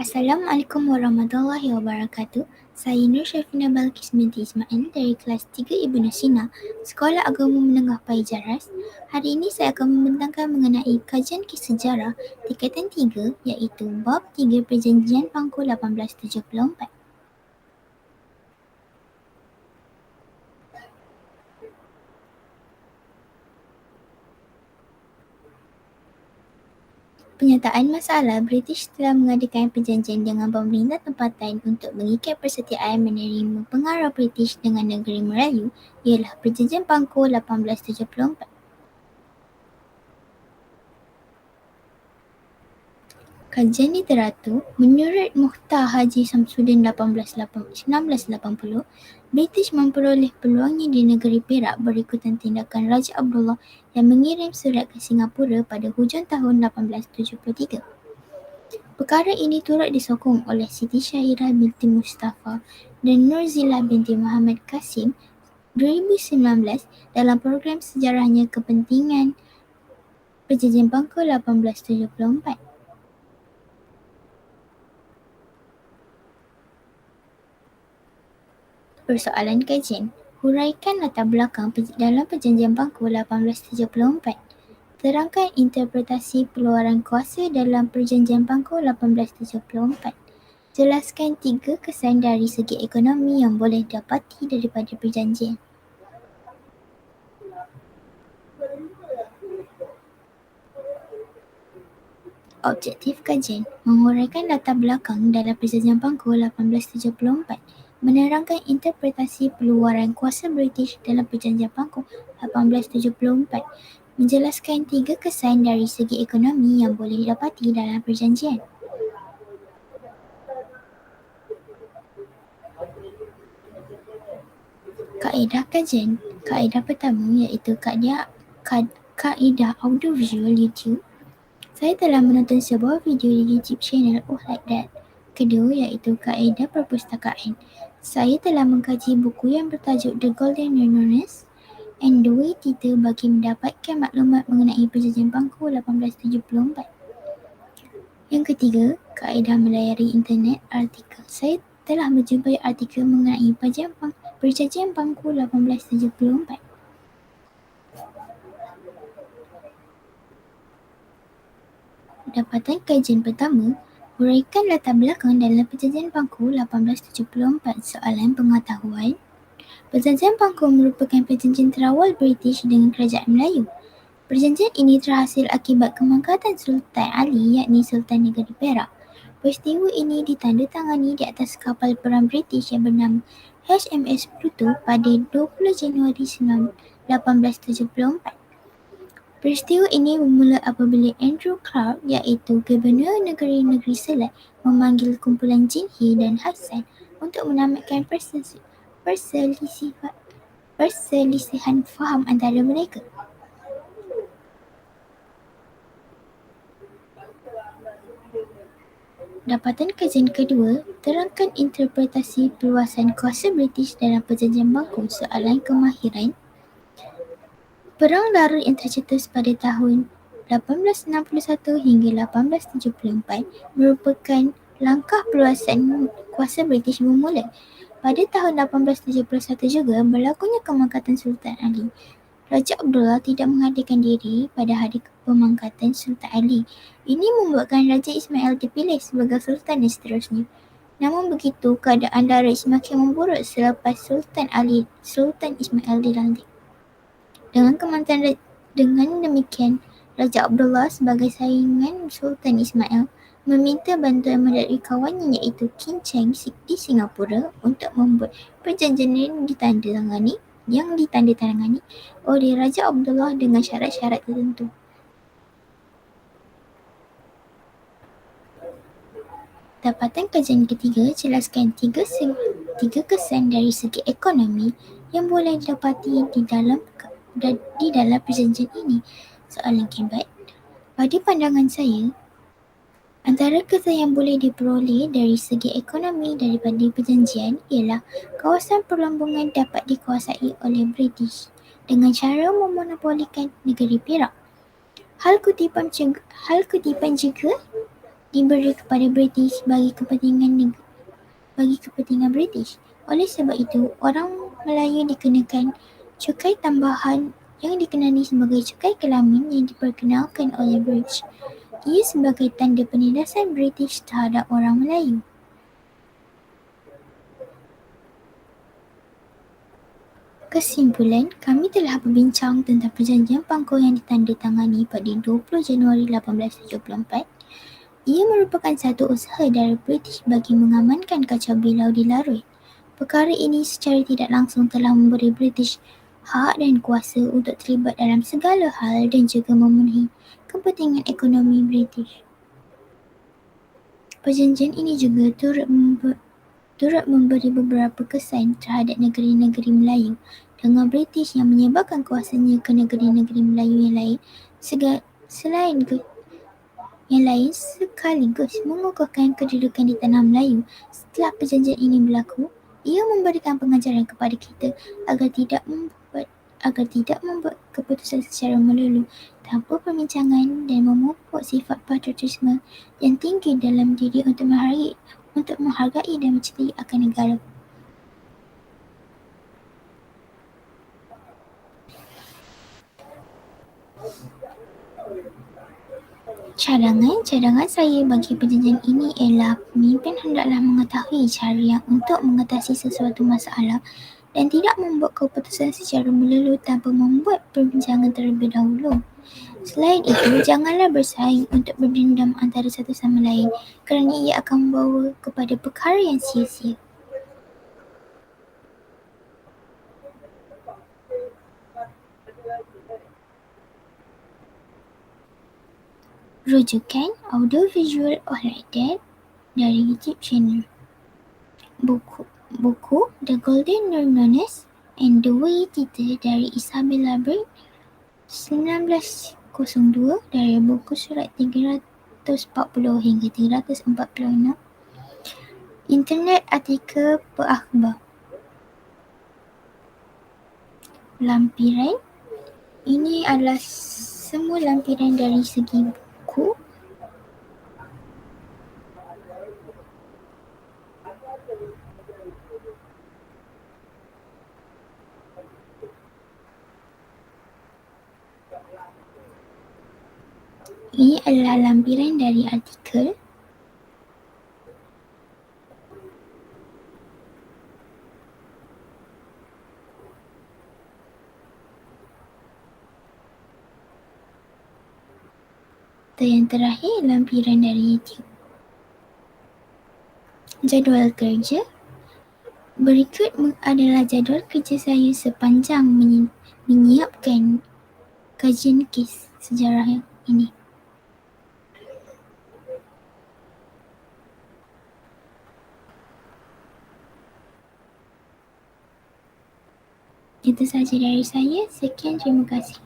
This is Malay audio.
Assalamualaikum warahmatullahi wabarakatuh. Saya Nur Syafina Balkis binti Ismail dari kelas 3 Ibnu Sina, Sekolah Agama Menengah Paijaras. Hari ini saya akan membentangkan mengenai kajian kisah sejarah tingkatan 3 iaitu bab 3 Perjanjian Pangku 1874. Penyataan masalah British telah mengadakan perjanjian dengan pemerintah tempatan untuk mengikat persetiaan menerima pengaruh British dengan negeri Melayu ialah Perjanjian Pangku 1874. Kajian literatur, menurut Mukhtar Haji Samsudin 1980, British memperoleh peluangnya di negeri Perak berikutan tindakan Raja Abdullah yang mengirim surat ke Singapura pada hujung tahun 1873. Perkara ini turut disokong oleh Siti Syahirah binti Mustafa dan Nurzilah binti Muhammad Kasim 2019 dalam program sejarahnya kepentingan Perjanjian Pangku 1874. Persoalan kajian, huraikan latar belakang dalam Perjanjian Pangku 1874. Terangkan interpretasi peluaran kuasa dalam Perjanjian Pangku 1874. Jelaskan 3 kesan dari segi ekonomi yang boleh dapati daripada perjanjian. Objektif kajian, menguraikan latar belakang dalam Perjanjian Pangku 1874, menerangkan interpretasi peluaran kuasa British dalam Perjanjian Pangku 1874, menjelaskan 3 kesan dari segi ekonomi yang boleh didapati dalam perjanjian. Kaedah kajian, kaedah pertama iaitu kaedah audiovisual YouTube. Saya telah menonton sebuah video di YouTube channel Like That. Kedua iaitu kaedah perpustakaan. Saya telah mengkaji buku yang bertajuk The Golden Renaissance and the Way Theatre bagi mendapatkan maklumat mengenai Perjanjian Pangku 1874. Yang ketiga, kaedah melayari internet artikel. Saya telah menjumpai artikel mengenai Perjanjian Pangku 1874. Dapatan kajian pertama, huraikan latar belakang dalam Perjanjian Pangku 1874. Soalan pengetahuan. Perjanjian Pangku merupakan perjanjian terawal British dengan Kerajaan Melayu. Perjanjian ini terhasil akibat kemangkatan Sultan Ali yakni Sultan Negeri Perak. Peristiwa ini ditandatangani di atas kapal perang British yang bernama HMS Pluto pada 20 Januari 1874. Peristiwa ini bermula apabila Andrew Clark iaitu Gubernur Negeri-Negeri Selat memanggil kumpulan Jinhi dan Hassan untuk menamatkan perselisihan faham antara mereka. Dapatan kajian kedua, terangkan interpretasi perluasan kuasa British dalam Perjanjian Pangku. Soalan kemahiran. Perang Lara yang tercetus pada tahun 1861 hingga 1874 merupakan langkah perluasan kuasa British bermula. Pada tahun 1871 juga berlakunya kemangkatan Sultan Ali. Raja Abdullah tidak menghadirkan diri pada hari pemangkatan Sultan Ali. Ini membuatkan Raja Ismail dipilih sebagai Sultan dan seterusnya. Namun begitu, keadaan Lara semakin memburuk selepas Sultan Ismail dilantik. Dengan demikian, Raja Abdullah sebagai saingan Sultan Ismail meminta bantuan melalui kawannya iaitu King Cheng di Singapura untuk membuat perjanjian yang ditandatangani oleh Raja Abdullah dengan syarat-syarat tertentu. Dapatan kajian ketiga, jelaskan tiga kesan dari segi ekonomi yang boleh didapati di dalam perjanjian ini. Soalan kebat. Pada pandangan saya, antara kesan yang boleh diperoleh dari segi ekonomi daripada perjanjian ialah kawasan perlombongan dapat dikuasai oleh British dengan cara memonopolikan negeri Perak. Hal kutipan juga diberi kepada British bagi kepentingan British. Oleh sebab itu, orang Melayu dikenakan cukai tambahan yang dikenali sebagai cukai kelamin yang diperkenalkan oleh British. Ia sebagai tanda penindasan British terhadap orang Melayu. Kesimpulan, kami telah berbincang tentang perjanjian Bangkok yang ditandatangani pada 20 Januari 1874. Ia merupakan satu usaha dari British bagi mengamankan kacau bilau di Larut. Perkara ini secara tidak langsung telah memberi British hak dan kuasa untuk terlibat dalam segala hal dan juga memenuhi kepentingan ekonomi British. Perjanjian ini juga turut memberi beberapa kesan terhadap negeri-negeri Melayu dengan British yang menyebarkan kuasanya ke negeri-negeri Melayu yang lain sekaligus mengukuhkan kedudukan di tanah Melayu. Setelah perjanjian ini berlaku, ia memberikan pengajaran kepada kita agar tidak membuat keputusan secara melulu tanpa perbincangan dan memupuk sifat patriotisme yang tinggi dalam diri untuk menghargai dan mencintai akan negara. Cadangan saya bagi perjanjian ini ialah pemimpin hendaklah mengetahui cara yang untuk mengatasi sesuatu masalah dan tidak membuat keputusan secara melulu tanpa membuat perbincangan terlebih dahulu. Selain itu, janganlah bersaing untuk berdendam antara satu sama lain kerana ia akan membawa kepada perkara yang sia-sia. Rujukan audiovisual Alright Dad dari YouTube channel. Buku The Golden Nunes and the Way Theatre dari Isabella Bird 1902 dari buku surat 340 hingga 346. Internet artikel perakhbar. Lampiran. Ini adalah semua lampiran dari segi buku. Ini adalah lampiran dari artikel. Dan yang terakhir, lampiran dari YouTube. Jadual kerja. Berikut adalah jadual kerja saya sepanjang menyiapkan kajian kes sejarah ini. Itu sahaja dari saya. Sekian, terima kasih.